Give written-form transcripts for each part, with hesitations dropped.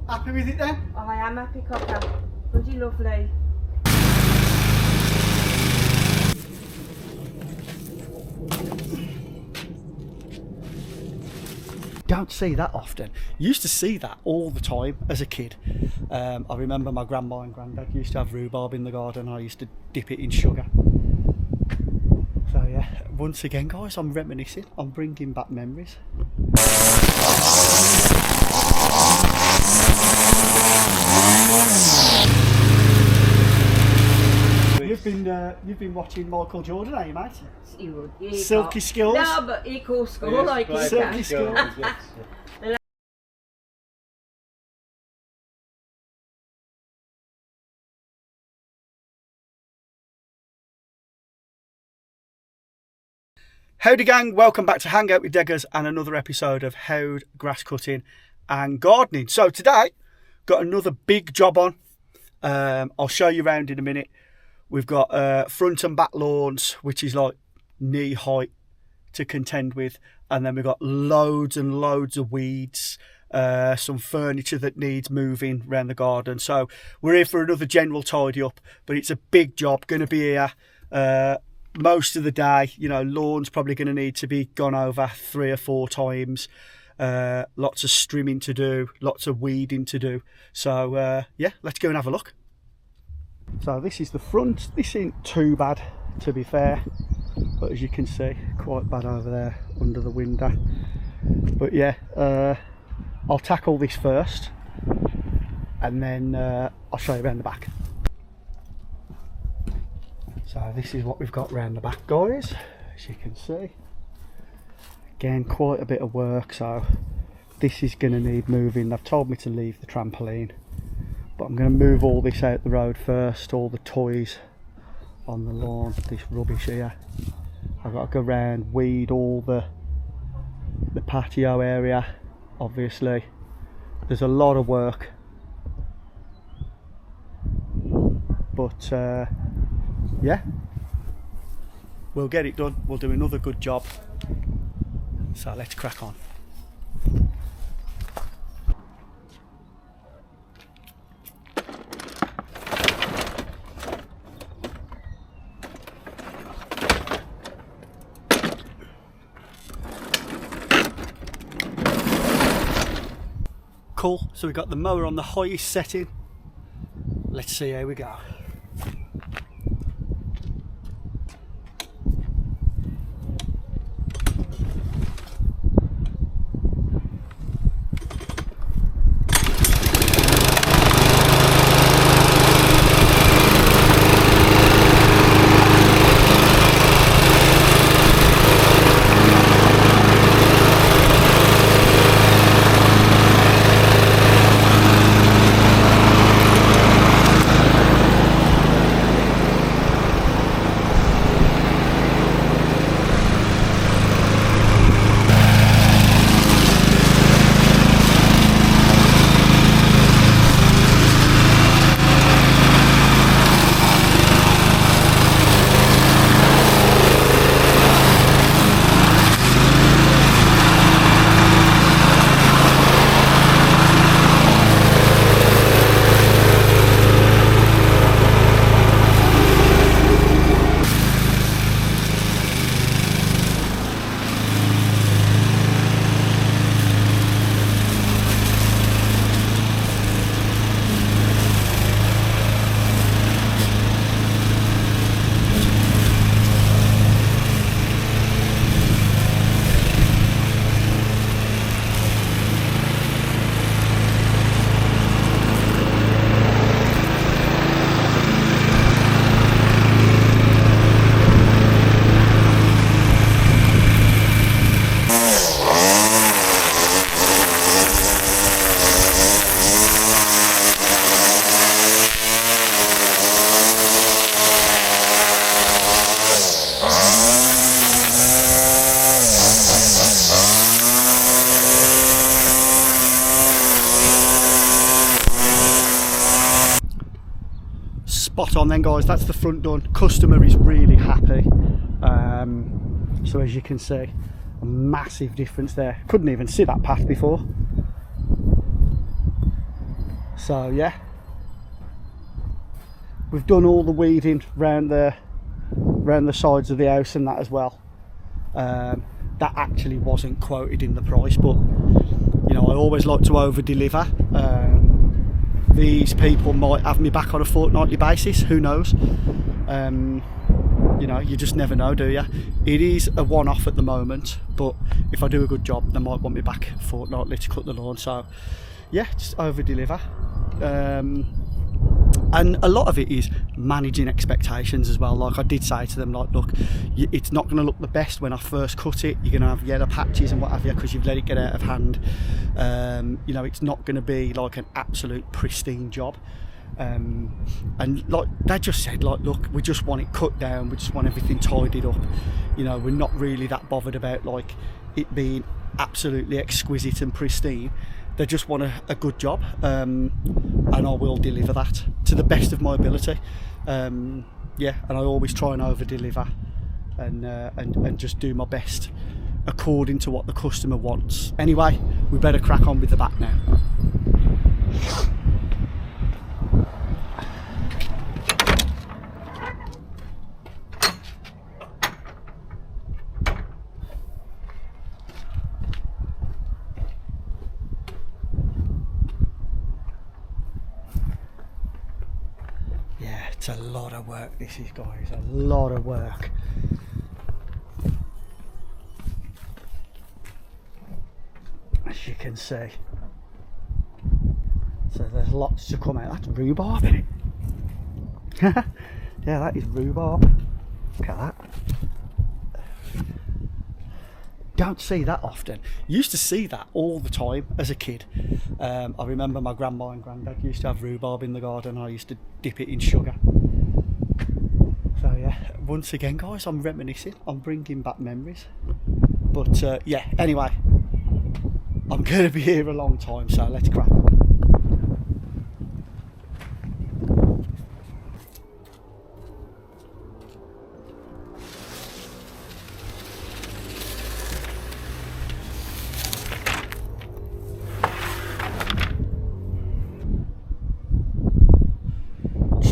Happy with it then? I am happy, Cocker. Bloody lovely. Don't see that often. Used to see that all the time as a kid. I remember my grandma and granddad used to have rhubarb in the garden. I used to dip it in sugar. So yeah, once again guys, I'm reminiscing. I'm bringing back memories. You've been watching Michael Jordan, are you, mate? Silky Skills. No, but he calls school like he Silky can. Skills. Howdy gang, welcome back to Hang Out with Deggers and another episode of HOWD Grass Cutting and Gardening. So today, got another big job on. I'll show you around in a minute. We've got front and back lawns, which is like knee height to contend with. And then we've got loads and loads of weeds, some furniture that needs moving around the garden. So we're here for another general tidy up, but it's a big job, going to be here most of the day. You know, lawn's probably going to need to be gone over 3 or 4 times. Lots of strimming to do, lots of weeding to do. So yeah, let's go and have a look. So this is the front. This ain't too bad, to be fair, but as you can see, quite bad over there under the window. But yeah, I'll tackle this first and then I'll show you around the back. So this is what we've got around the back, guys, as you can see. Again, quite a bit of work, so this is going to need moving. They've told me to leave the trampoline, but I'm going to move all this out the road first, all the toys on the lawn, this rubbish here. I've got to go around, weed all the patio area, obviously. There's a lot of work, but yeah, we'll get it done. We'll do another good job. So let's crack on. Cool, so we've got the mower on the highest setting. Let's see how we go. Spot on then, guys. That's the front done. Customer is really happy. So as you can see, a massive difference there. Couldn't even see that path before. So yeah, we've done all the weeding round the sides of the house and that as well. That actually wasn't quoted in the price, but you know, I always like to over deliver. These people might have me back on a fortnightly basis, who knows. You know, you just never know, do you? It is a one-off at the moment, but if I do a good job, they might want me back fortnightly to cut the lawn. So yeah, just over deliver. And a lot of it is managing expectations as well. Like I did say to them, like, look, it's not going to look the best when I first cut it. You're going to have yellow patches and what have you because you've let it get out of hand. You know, it's not going to be like an absolute pristine job. And like they just said, like, look, we just want it cut down. We just want everything tidied up. You know, we're not really that bothered about like it being absolutely exquisite and pristine. They just want a good job, and I will deliver that to the best of my ability. Yeah, and I always try and over deliver, and just do my best according to what the customer wants. Anyway, we better crack on with the back now. It's a lot of work, this is, guys, a lot of work. As you can see. So there's lots to come out. That's rhubarb, isn't it? Yeah, that is rhubarb. Look at that. Don't see that often. Used to see that all the time as a kid. I remember my grandma and granddad used to have rhubarb in the garden. I used to dip it in sugar. So yeah, once again, guys, I'm reminiscing. I'm bringing back memories. But yeah, anyway, I'm going to be here a long time, so let's crack on.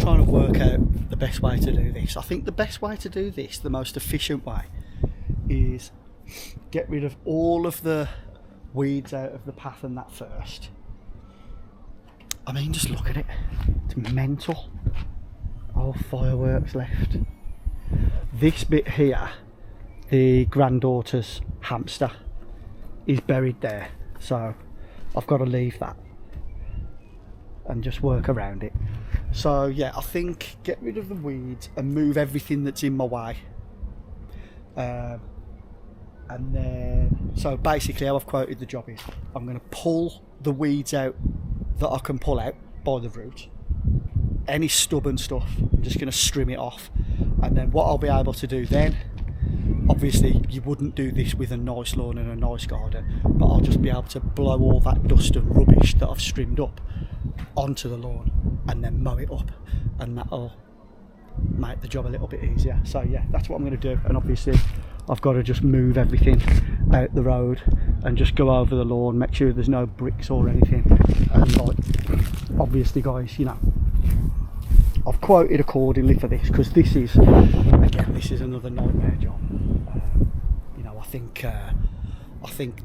Trying to work out the best way to do this. I think the best way to do this, the most efficient way, is get rid of all of the weeds out of the path and that first. I mean, just look at it. It's mental. Oh, fireworks left. This bit here, the granddaughter's hamster, is buried there. So I've got to leave that and just work around it. So yeah, I think get rid of the weeds and move everything that's in my way. And then, so basically how I've quoted the job is, I'm going to pull the weeds out that I can pull out by the root. Any stubborn stuff, I'm just going to trim it off. And then what I'll be able to do then, obviously you wouldn't do this with a nice lawn and a nice garden, but I'll just be able to blow all that dust and rubbish that I've trimmed up onto the lawn and then mow it up, and that'll make the job a little bit easier. So yeah, that's what I'm going to do. And obviously I've got to just move everything out the road and just go over the lawn, make sure there's no bricks or anything. And like, obviously guys, you know, I've quoted accordingly for this because this is, again, this is another nightmare job. You know, I think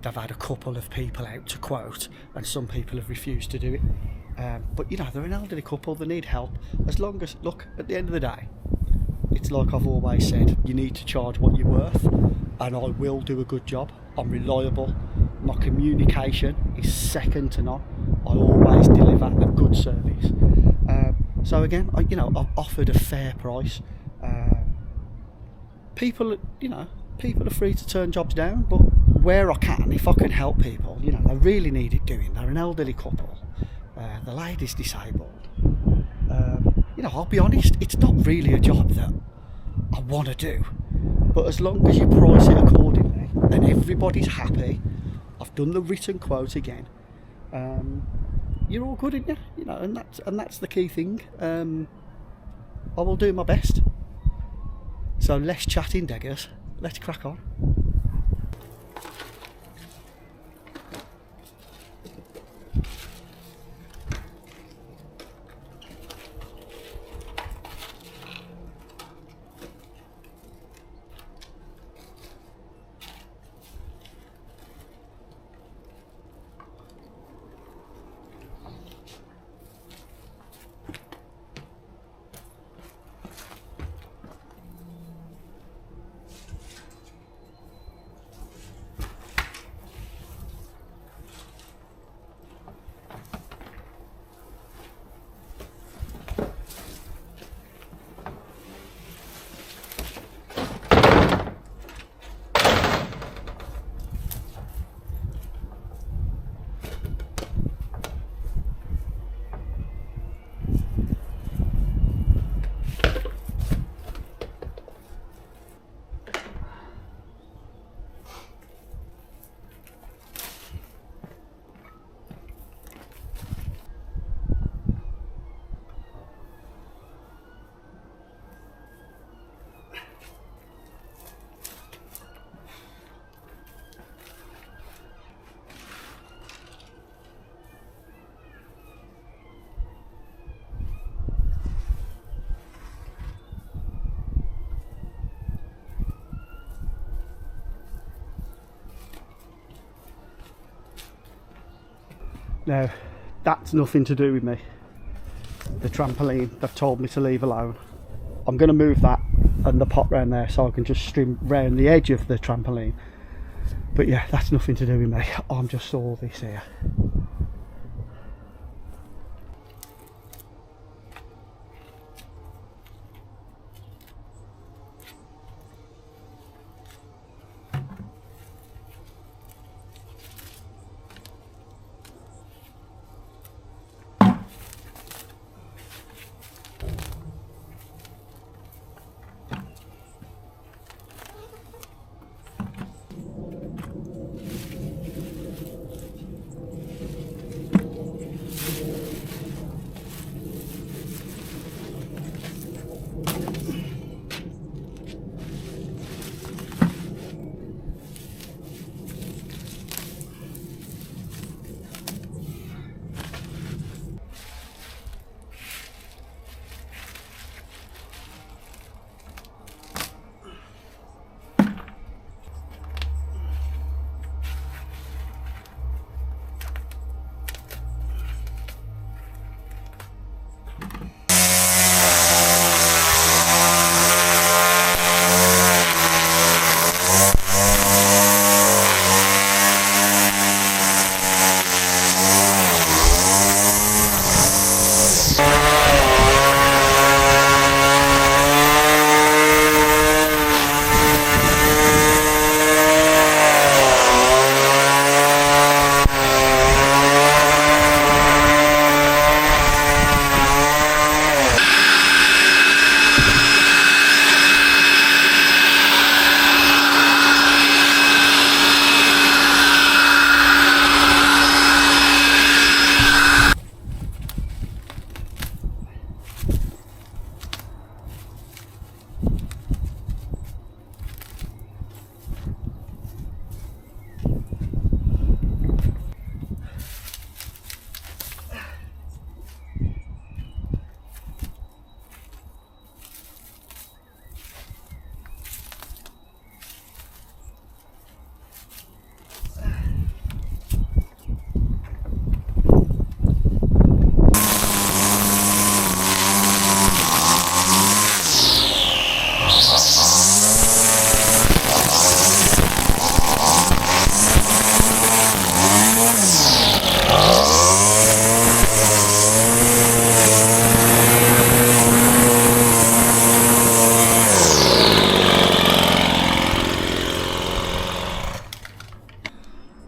they've had a couple of people out to quote and some people have refused to do it. But you know, they're an elderly couple, they need help. As long as, look, at the end of the day, it's like I've always said, you need to charge what you're worth, and I will do a good job. I'm reliable, my communication is second to none. I always deliver a good service. So again, I've offered a fair price. People, you know, people are free to turn jobs down, but where I can, if I can help people, you know, they really need it doing. They're an elderly couple. The lady's disabled. You know, I'll be honest, it's not really a job that I want to do. But as long as you price it accordingly and everybody's happy, I've done the written quote again. You're all good, aren't you? You know, and that's the key thing. I will do my best. So less chatting, Deggers. Let's crack on. Now, that's nothing to do with me. The trampoline, they've told me to leave alone. I'm going to move that and the pot round there so I can just stream round the edge of the trampoline. But yeah, that's nothing to do with me. I'm just all this here.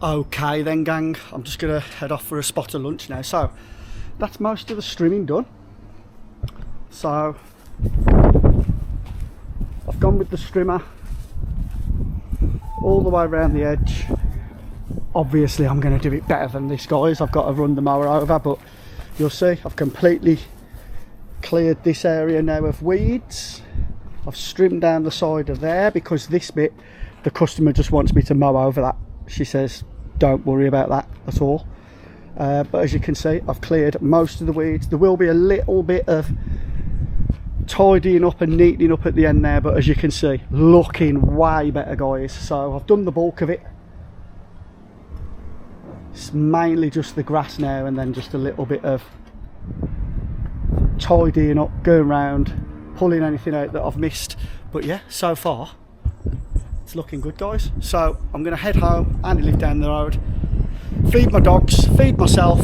Okay then gang, I'm just going to head off for a spot of lunch now. So that's most of the strimming done. So I've gone with the strimmer all the way around the edge. Obviously I'm going to do it better than this, guys. I've got to run the mower over, but you'll see I've completely cleared this area now of weeds. I've strimmed down the side of there because this bit the customer just wants me to mow over that. She says don't worry about that at all. But as you can see, I've cleared most of the weeds. There will be a little bit of tidying up and neatening up at the end there, but as you can see, looking way better, guys. So I've done the bulk of it. It's mainly just the grass now, and then just a little bit of tidying up, going around, pulling anything out that I've missed. But yeah, so far it's looking good, guys. So I'm going to head home. Andy lives down the road, feed my dogs, feed myself,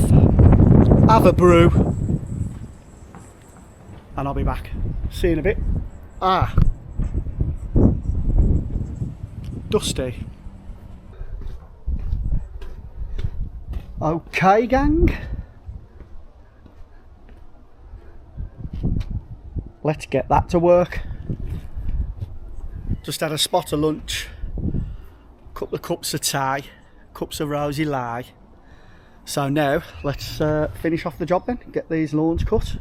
have a brew, and I'll be back. See you in a bit. Dusty. Okay gang, let's get that to work. Just had a spot of lunch, couple of cups of tea, cups of rosy lye. So now let's finish off the job then, get these lawns cut.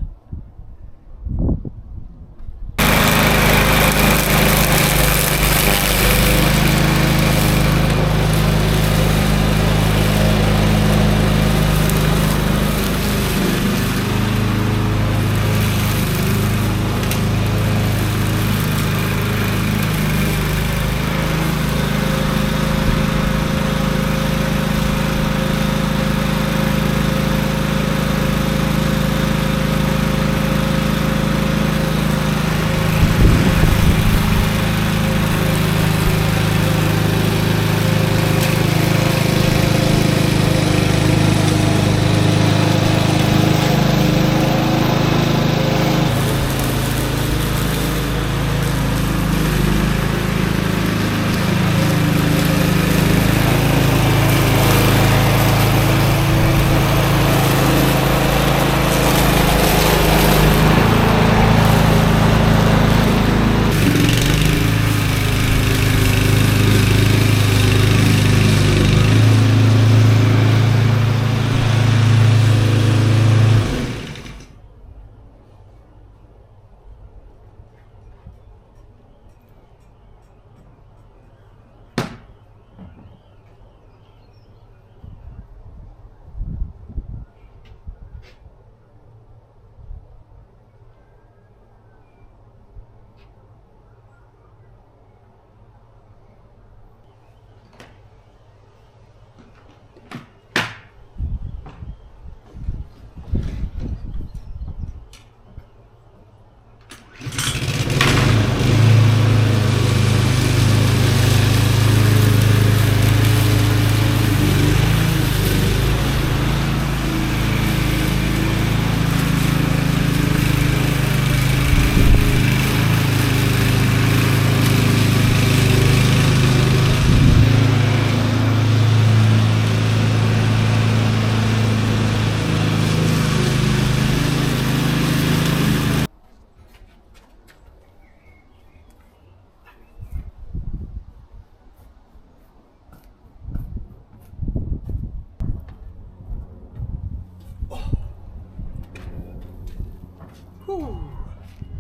Whew.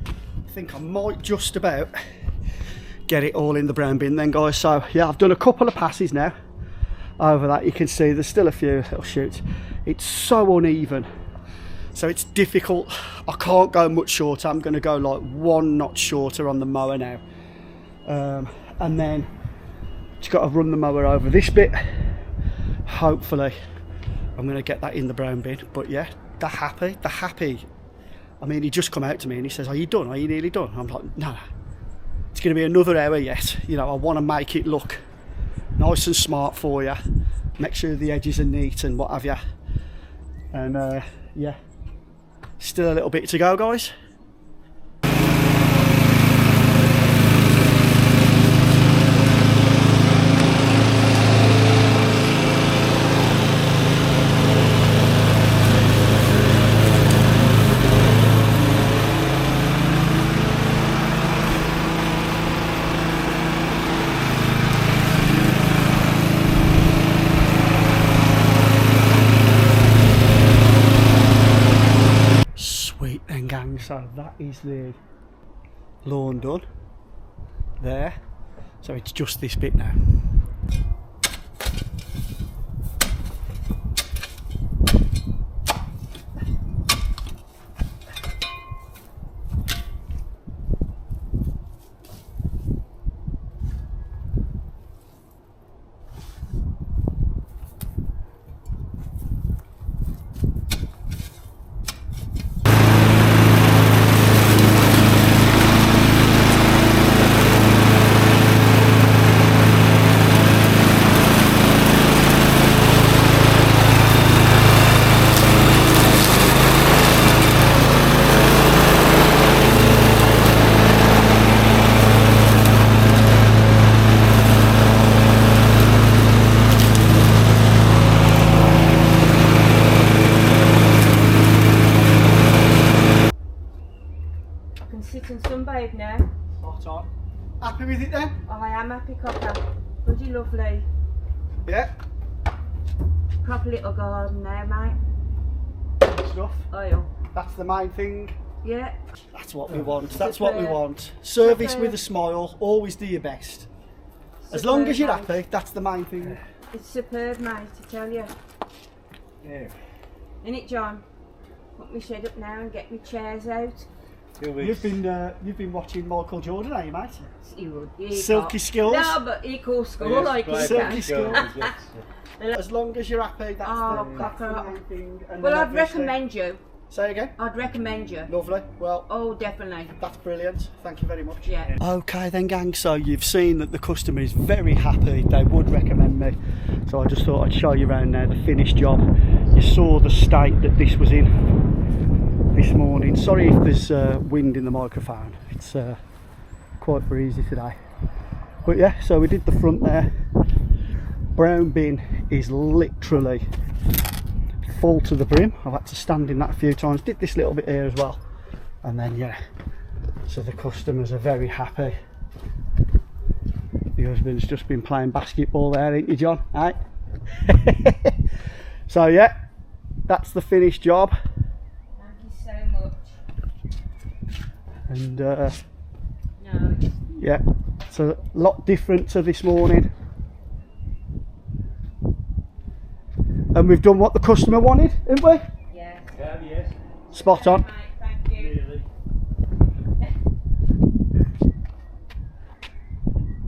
I think I might just about get it all in the brown bin then, guys. So yeah, I've done a couple of passes now over that. You can see there's still a few little shoots. It's so uneven, so it's difficult. I can't go much shorter. I'm going to go like 1 notch shorter on the mower now, and then just got to run the mower over this bit. Hopefully I'm going to get that in the brown bin. But yeah, they're happy. I mean, he just come out to me and he says, "Are you done? Are you nearly done?" I'm like, no, it's going to be another hour yet. You know, I want to make it look nice and smart for you, make sure the edges are neat and what have you. And yeah, still a little bit to go, guys. Then gang, so that is the lawn done there, so it's just this bit now. Sit and sunbathe now. Spot on. Happy with it then? Oh, I am happy, Copper. Bloody lovely. Yeah. Proper little garden now, mate. Good stuff. Oil. That's the main thing. Yeah. That's what we want. That's what we want. Service with a smile. Always do your best. As long as you're happy, that's the main thing. It's superb, mate, I tell you. Yeah. Isn't it, John? Put my shed up now and get my chairs out. You've been watching Michael Jordan, are you, mate? He Silky skills. No, but he calls school like he Silky can. skills. As long as you're happy, that's Copper. the main thing. And Well, then I'd obviously- recommend you. Say again? I'd recommend you. Lovely. Well, Oh, definitely. that's brilliant. Thank you very much. Yeah. Okay then, gang, so you've seen that the customer is very happy. They would recommend me, so I just thought I'd show you around now the finished job. You saw the state that this was in this morning. Sorry if there's wind in the microphone. It's quite breezy today, but yeah, so we did the front there. Brown bin is literally full to the brim. I've had to stand in that a few times. Did this little bit here as well, and then yeah, so the customers are very happy. The husband's just been playing basketball there, ain't you, John? Hey? So yeah, that's the finished job. Thank you so much. And No. yeah, it's a lot different to this morning. And we've done what the customer wanted, haven't we? Yes. Yeah, yes. Spot on. Mate, thank you. Really.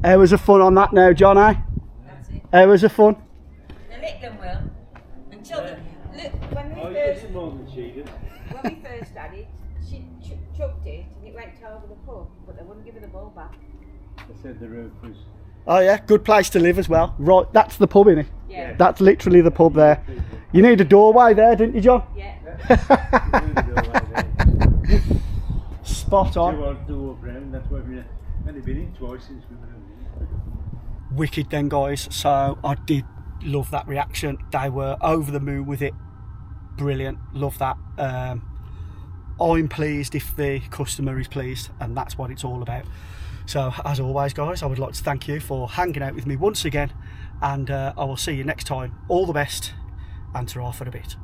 Hours of fun on that now, John, eh? That's it. Hours of fun. The lick them will. Until the, look, when Oh, we you first get more than she did. when we first had it, she chucked it and it went over the pub, but they wouldn't give her the ball back. I said the roof was. Oh yeah, good place to live as well. Right, that's the pub, innit? Yeah. That's literally the pub there. You need a doorway there, didn't you, John? Yeah. Spot She on. was door brown, that's why we've only been in twice since we were in. Wicked then, guys. So I did love that reaction. They were over the moon with it. Brilliant. Love that. I'm pleased if the customer is pleased, and that's what it's all about. So as always, guys, I would like to thank you for hanging out with me once again, and I will see you next time. All the best, and ta-ra for a bit.